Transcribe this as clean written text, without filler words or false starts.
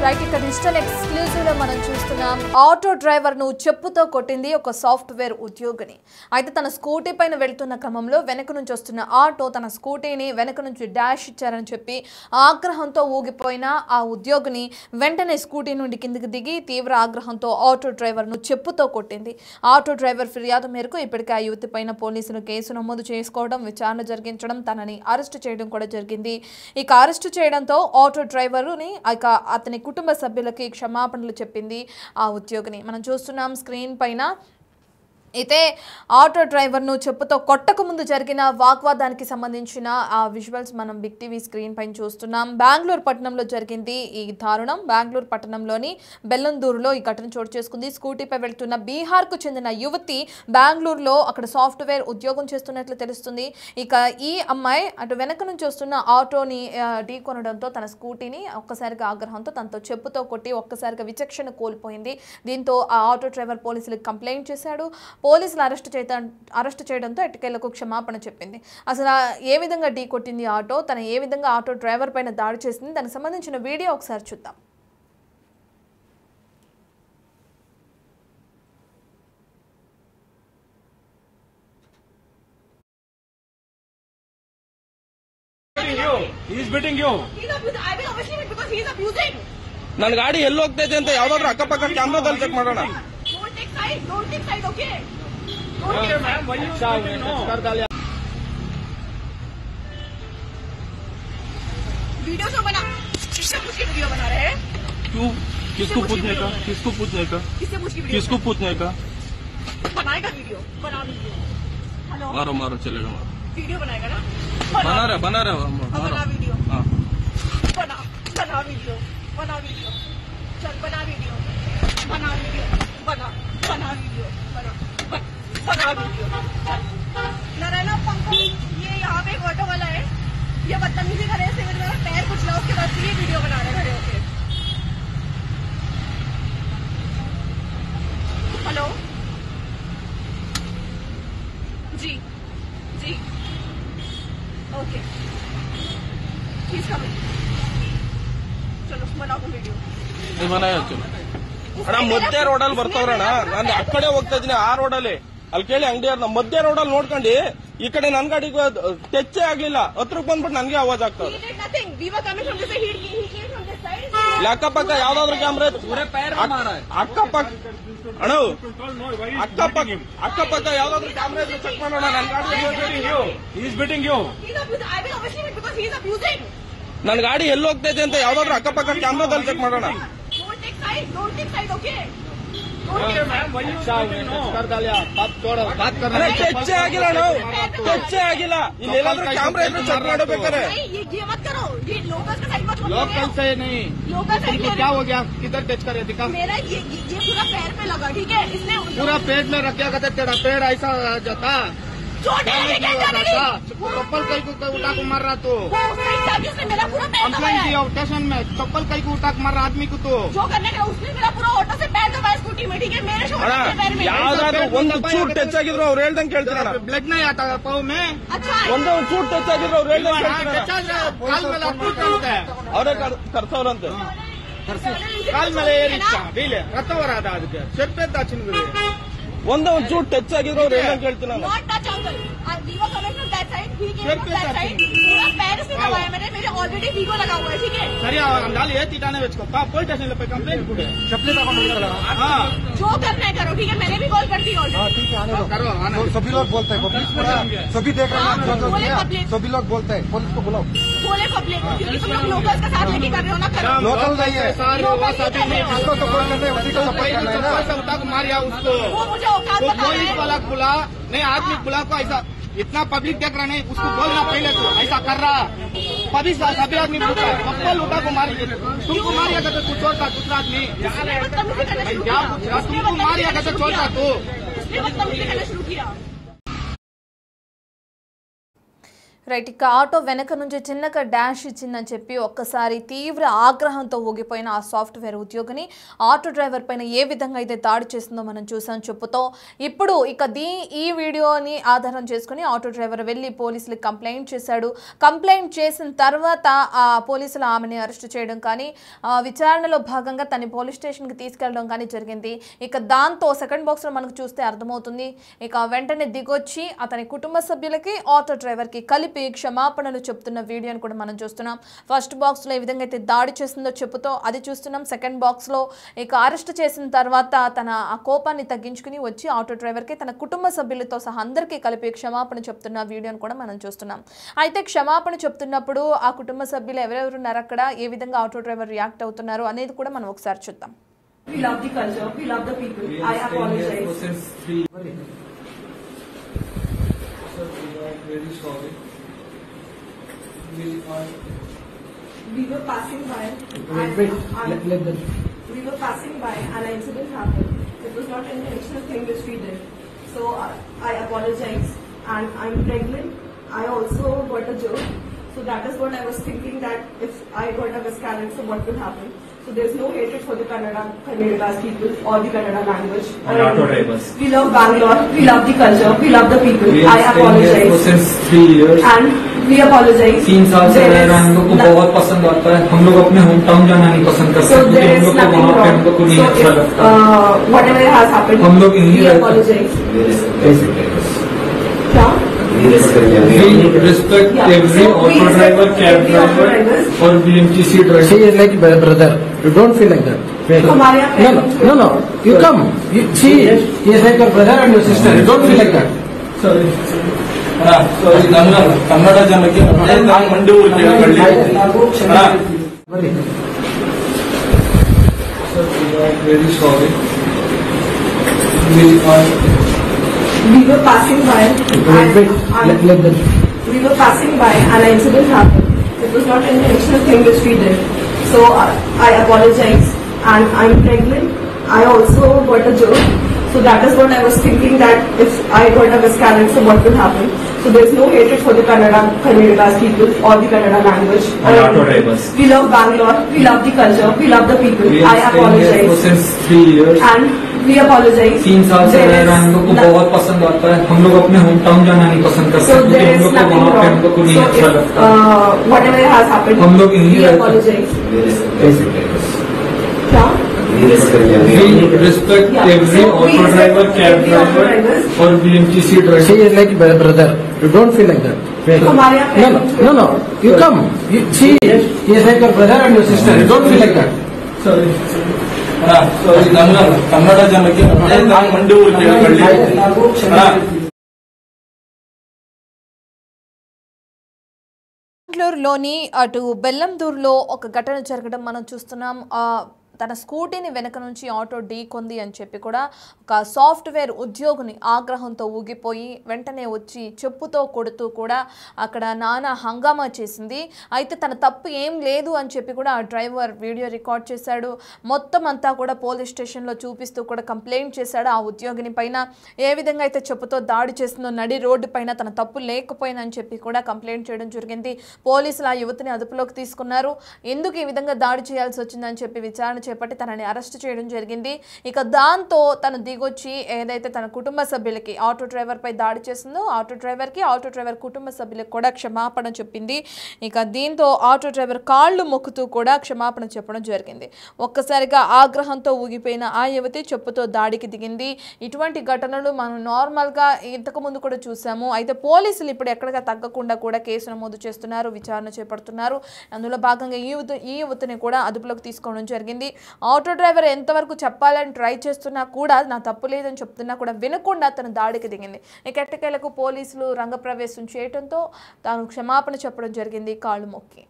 Right ఇక digital exclusive లో మనం చూస్తున్నాం ఆటో డ్రైవర్ ను చెప్పుతో కొట్టింది ఒక సాఫ్ట్వేర్ ఉద్యోగిని. అయితే తన స్కూటీ పైన వెళ్తున్న క్రమంలో వెనక నుంచి వస్తున్న ఆటో తన స్కూటీని వెనక నుంచి డాష్ ఇచ్చారని చెప్పి ఆగ్రహంతో ఊగిపోయిన ఆ ఉద్యోగిని వెంటనే స్కూటీ నుండి కిందికి దిగి తీవ్ర ఆగ్రహంతో ఆటో డ్రైవర్ ను చెప్పుతో కొట్టింది. ఆటో డ్రైవర్ ఫిర్యాదు మేరకు ఇప్పటికే ఆ యువతి పైన పోలీసులు కేసు నమోదు చేసుకోవడం, విచారణ జరిగించడం, తనని అరెస్టు చేయడం కూడా జరిగింది. ఇక అరెస్టు చేయడంతో ఆటో డ్రైవరుని అతని కుటుంబ సభ్యులకి క్షమాపణలు చెప్పింది ఆ ఉద్యోగిని. మనం చూస్తున్నాం స్క్రీన్ పైన. అయితే ఆటో డ్రైవర్ను చెప్పుతో కొట్టక ముందు జరిగిన వాగ్వాదానికి సంబంధించిన ఆ విజువల్స్ మనం బిగ్ టీవీ స్క్రీన్ పైన చూస్తున్నాం. బెంగళూరు పట్టణంలో జరిగింది ఈ దారుణం. బెంగళూరు పట్టణంలోని బెల్లందూరులో ఈ ఘటన చోటు చేసుకుంది. స్కూటీపై వెళ్తున్న బీహార్కు చెందిన యువతి బెంగళూరులో అక్కడ సాఫ్ట్వేర్ ఉద్యోగం చేస్తున్నట్లు తెలుస్తుంది. ఇక ఈ అమ్మాయి అటు వెనక నుంచి వస్తున్న ఆటోని ఢీకొనడంతో తన స్కూటీని ఒక్కసారిగా ఆగ్రహంతో తనతో చెప్పుతో కొట్టి ఒక్కసారిగా విచక్షణ కోల్పోయింది. దీంతో ఆ ఆటో డ్రైవర్ పోలీసులకు కంప్లైంట్ చేశాడు. పోలీసులు అరెస్టు చేయడంతో ఎట్టకేలకు క్షమాపణ చెప్పింది. అసలు ఏ విధంగా ఢీ కొట్టింది ఆటో, తన ఏ విధంగా ఆటో డ్రైవర్ పైన దాడి చేసింది, దానికి సంబంధించిన వీడియో ఒకసారి చూద్దాం. ನನ್ನ ಗಾಡಿ ಎಲ್ಲಿ ಹೋಗ್ತೈತೆ ಅಂತ ಯಾವ್ದಾದ್ರು ಅಕ್ಕಪಕ್ಕ ಕ್ಯಾಮ್ರಾದಲ್ಲಿ ಚೆಕ್ ಮಾಡೋಣ. वीडियो जो बना किससे पूछ के वीडियो बना रहे हैं? क्यों? किसको पूछने का? किसको पूछने का? किससे पूछ के वीडियो? किसको पूछने का? बनाएगा वीडियो, बना वीडियो. हेलो, मारो मारो चलेगा मारो. वीडियो बनाएगा ना? बना रहा बना मारो. वीडियो. हाँ. बना वीडियो. बना वीडियो. चल बना वीडियो. बना वीडियो. बना वीडियो. बना वीडियो. नारायणा पंकज, ये यहाँ पे एक ऑटो वाला है, ये बदतमीजी करे से मेरा पैर कुचला, उसके बाद ये वीडियो बना रहे खड़े होके. हेलो जी जी ओके प्लीज कम. चलो बनाओ वीडियो. बनाया चलो. ಅಣ್ಣ ಮಧ್ಯ ರೋಡಲ್ಲಿ ಬರ್ತವ್ರಣ್ಣ, ನಾನು ಆ ಕಡೆ ಹೋಗ್ತಾ ಇದ್ದೀನಿ, ಆ ರೋಡಲ್ಲಿ ಅಲ್ಲಿ ಕೇಳಿ ಅಂಗಡಿಯವ್ರನ್ನ ಮಧ್ಯ ರೋಡಲ್ಲಿ ನೋಡ್ಕೊಂಡು ಈ ಕಡೆ ನನ್ ಗಾಡಿಗೆ ಟಚ್ಚೇ ಆಗ್ಲಿಲ್ಲ, ಹತ್ರಕ್ಕೆ ಬಂದ್ಬಿಟ್ಟು ನನ್ಗೆ ಆವಾಜ್ ಆಗ್ತದೆ. ಅಕ್ಕಪಕ್ಕ ಯಾವ್ದಾದ್ರು ಕ್ಯಾಮ್ರಾ ಅಕ್ಕಪಕ್ಕ ಅಣ್ಣ ಅಕ್ಕಪಕ್ಕ ಯಾವ್ದಾದ್ರು ಕ್ಯಾಮ್ರಾ ಇದ್ರೆ ಚೆಕ್ ಮಾಡೋಣ. ನನ್ ಗಾಡಿ ಎಲ್ಲಿ ಹೋಗ್ತೈತೆ ಅಂತ ಯಾವ್ದಾದ್ರು ಅಕ್ಕಪಕ್ಕ ಕ್ಯಾಮ್ರಾದಲ್ಲಿ ಚೆಕ್ ಮಾಡೋಣ. ಟಚ್ಚೇ ಆಗಿಲ್ಲ ನಾವು, ಟಚ್ಚೇ ಆಗಿಲ್ಲ. ಇಲ್ಲಿ ಏನಾದ್ರೂ ಕ್ಯಾಮ್ರಾ ಇದ್ರೆ ಚೆಕ್ ಮಾಡಬೇಕಾರೆ. लोकल से नहीं, लोकल से क्या हो गया? किधर टच करे? दिखा. मेरा ये पूरा पैर पे लगा, ठीक है? इसने पूरा पेट में रख क्या तेरा पेड़ ऐसा जाता चप्पल कई को उठा को मार रहा तो कंप्लेंट दिया स्टेशन में. चप्पल कई को उठा को मार रहा आदमी को तो जो करने का उसने मेरा पूरा ऑटो से पैर दबाया स्कूटी में, ठीक है? मेरे पैर में ಯಾವ್ದಾದ್ರು ಒಂದು ಚೂರು ಟಚ್ ಆಗಿದ್ರು ಅವ್ರು ಹೇಳ್ದಂಗೆ ಕೇಳ್ತೀರ. ब्लड नहीं आता पाँव में. अच्छा ಒಂದು ಚೂರು ಟಚ್ ಆಗಿದ್ರು ಅವ್ರು ಹೇಳ್ದಂಗೆ ಅವರೇ ಕರ್ಸವ್ರಂತೆ. ಕಾಲ್ ಮೇಲೆ ಏರಿಸ್ತಾ ಬೀಲೆ ರಥ ಬರಾದ ಅದಕ್ಕೆ ಚೆಪ್ಪೆದ್ದ ಚಿನ್ಗುರಿ. ಒಂದು ಚೂರು ಟಚ್ ಆಗಿದ್ರು ಅವ್ರು ಹೇಳ್ದಂಗೆ ಕೇಳ್ತೀನಿ ನಾನು. मेरे ऑलरेडी वीगो लगा हुआ है, ठीक है? सर अंदाज ये तीटाने बेचको पुलिस स्टेशन पे कंप्लेंट पूरे चप्पल जो करना है करो, ठीक है? मैंने भी कॉल कर दी ऑलरेडी. ठीक है आने दो, करो आने. सभी लोग बोलते हैं, पब्लिक सभी देख रहे हैं, सभी लोग बोलते हैं. पुलिस को बुलाओ. बोले पब्लिक, क्योंकि तुम लोग लोकल का साथ लेके कर रहे हो ना. करो लोकल नहीं है, जिसको सपोर्ट करते हैं उसी को सपोर्ट करना है ना. उठा को मारिया उसको. वो मुझे औकात बता रहे पुलिस हैं. वाला बुला नहीं, आदमी बुला को ऐसा इतना पब्लिक देख रहा नहीं, उसको बोलना पहले तो ऐसा कर रहा. सभी आदमी चप्पल उठा को मार तुमको मारिया करते तू छोड़ता दूसरा आदमी. क्या पूछ रहा? तुमको मारिया करते छोड़ता तू. उसने बदतमीजी करना शुरू किया. రైట్. ఇక ఆటో వెనక నుంచి చిన్నగా డాష్ ఇచ్చిందని చెప్పి ఒక్కసారి తీవ్ర ఆగ్రహంతో ఊగిపోయిన ఆ సాఫ్ట్వేర్ ఉద్యోగిని ఆటో డ్రైవర్ పైన ఏ విధంగా అయితే దాడి చేసిందో మనం చూసాం చెప్పుతో. ఇప్పుడు ఇక ఈ వీడియోని ఆధారం చేసుకుని ఆటో డ్రైవర్ వెళ్ళి పోలీసులకు కంప్లైంట్ చేశాడు. కంప్లైంట్ చేసిన తర్వాత ఆ పోలీసులు ఆమెని అరెస్ట్ చేయడం కానీ విచారణలో భాగంగా తన పోలీస్ స్టేషన్కి తీసుకెళ్లడం కానీ జరిగింది. ఇక దాంతో సెకండ్ బాక్స్లో మనకు చూస్తే అర్థమవుతుంది. ఇక వెంటనే దిగొచ్చి అతని కుటుంబ సభ్యులకి ఆటో డ్రైవర్కి కలిపి క్షమాపణలు చెప్తున్న వీడియోని కూడా మనం చూస్తున్నాం. ఫస్ట్ బాక్స్లో ఏ విధంగా అయితే దాడి చేసిందో చెప్పుతో అది చూస్తున్నాం. సెకండ్ బాక్స్లో ఇక అరెస్ట్ చేసిన తర్వాత తన ఆ కోపాన్ని తగ్గించుకుని వచ్చి ఆటో డ్రైవర్కి తన కుటుంబ సభ్యులతో సహా అందరికీ కలిపి క్షమాపణ చెప్తున్న వీడియోని కూడా మనం చూస్తున్నాం. అయితే క్షమాపణ చెప్తున్నప్పుడు ఆ కుటుంబ సభ్యులు ఎవరెవరు ఉన్నారు అక్కడ, ఏ విధంగా ఆటో డ్రైవర్ రియాక్ట్ అవుతున్నారు అనేది కూడా మనం ఒకసారి చూద్దాం. We love the culture. We love the people. I apologize. Very sorry. We were passing by. We were passing by, and an incident happened. It was not an intentional thing which we did. So I apologize. And I'm pregnant. I also got a joke. So that is what I was thinking, that if I got a miscarriage, so what will happen? So there's no hatred for the Kannadigas people or the Kannada language. And auto drivers. We love Bangalore. We love the culture. We love the people. We I have stayed here apologize. since 3 years. And we apologize. 3 साल से रह रहे हैं, हम लोग को बहुत पसंद आता है. हम लोग अपने होम टाउन जाना नहीं पसंद करते So क्योंकि there हम is लोग को nothing वहाँ पे wrong. हम लोग को नहीं So अच्छा if लगता. whatever has happened, हम लोग यहीं we रहते apologize. Yeah? We respect every auto driver, cab driver or BMTC driver. She is like brother. You don't feel like that. हमारे यहाँ No. You come. She is like your brother and your sister. You don't feel like that. Sorry. Kannada ಜನಕ್ಕೆ ನಾನು ಮಂಡಿ ಊರು very sorry. we were passing by. We were passing by, and an incident happened. It was not an intentional thing which we did. So I apologize. And I'm pregnant. I also got a joke. So that is what I was thinking, that if I got a miscarriage, so what will happen? So there's no hatred for the Kannadigas people or the Kannada language. And auto drivers. We love Bangalore. We love the culture. We love the people. We I have stayed here apologize. since 3 years. And we apologize. 3 साल से There रह रहे हैं, हम लोग को is बहुत पसंद आता है. हम लोग अपने होम टाउन जाना नहीं पसंद करते So क्योंकि there हम is लोग को nothing वहाँ पे हम wrong. लोग को नहीं So अच्छा if लगता. whatever has happened, हम लोग यहीं we रहते apologize. Yeah? We respect every auto driver, cab driver or BMTC driver. She is like brother. You don't feel like that. हमारे यहाँ No. You come. She is like your brother and your sister. You don't feel like that. Sorry. Kannada ಜನಕ್ಕೆ ನಾನು ಮಂಡಿ ಊರು బెంగళూరులోని అటు బెల్లందూరులో ఒక ఘటన జరగడం మనం చూస్తున్నాం. తన స్కూటీని వెనక నుంచి ఆటో ఢీకొంది అని చెప్పి కూడా ఒక సాఫ్ట్వేర్ ఉద్యోగిని ఆగ్రహంతో ఊగిపోయి వెంటనే వచ్చి చెప్పుతో కొడుతూ కూడా అక్కడ నానా హంగామా చేసింది. అయితే తన తప్పు ఏం లేదు అని చెప్పి కూడా ఆ డ్రైవర్ వీడియో రికార్డ్ చేశాడు. మొత్తం అంతా కూడా పోలీస్ స్టేషన్లో చూపిస్తూ కూడా కంప్లైంట్ చేశాడు ఆ ఉద్యోగిని పైన. ఏ విధంగా అయితే చెప్పుతో దాడి చేసిందో నడి రోడ్డు పైన తన తప్పు లేకపోయిందని చెప్పి కూడా కంప్లైంట్ చేయడం జరిగింది. పోలీసులు ఆ యువతిని అదుపులోకి తీసుకున్నారు. ఎందుకు ఈ విధంగా దాడి చేయాల్సి వచ్చిందని చెప్పి విచారణ చేపట్టి తనని అరెస్ట్ చేయడం జరిగింది. ఇక దాంతో తను దిగొచ్చి ఏదైతే తన కుటుంబ సభ్యులకి ఆటో డ్రైవర్ పై దాడి చేసిందో ఆటో డ్రైవర్ కుటుంబ సభ్యులకు కూడా క్షమాపణ చెప్పింది. ఇక దీంతో ఆటో డ్రైవర్ కాళ్ళు మొక్కుతూ కూడా క్షమాపణ చెప్పడం జరిగింది. ఒక్కసారిగా ఆగ్రహంతో ఊగిపోయిన ఆ యువతి చెప్పుతో దాడికి దిగింది. ఇటువంటి ఘటనలు మనం నార్మల్గా ఇంతకు ముందు కూడా చూసాము. అయితే పోలీసులు ఇప్పుడు ఎక్కడిగా తగ్గకుండా కూడా కేసు నమోదు చేస్తున్నారు, విచారణ చేపడుతున్నారు. అందులో భాగంగా ఈ యువతిని కూడా అదుపులోకి తీసుకోవడం జరిగింది. ఆటో డ్రైవర్ ఎంతవరకు చెప్పాలని ట్రై చేస్తున్నా కూడా నా తప్పు లేదని చెప్తున్నా కూడా వినకుండా తను దాడికి దిగింది. ఇక ఎట్టకేలకు పోలీసులు రంగప్రవేశం చేయడంతో తాను క్షమాపణ చెప్పడం జరిగింది కాళ్ళు మొక్కి.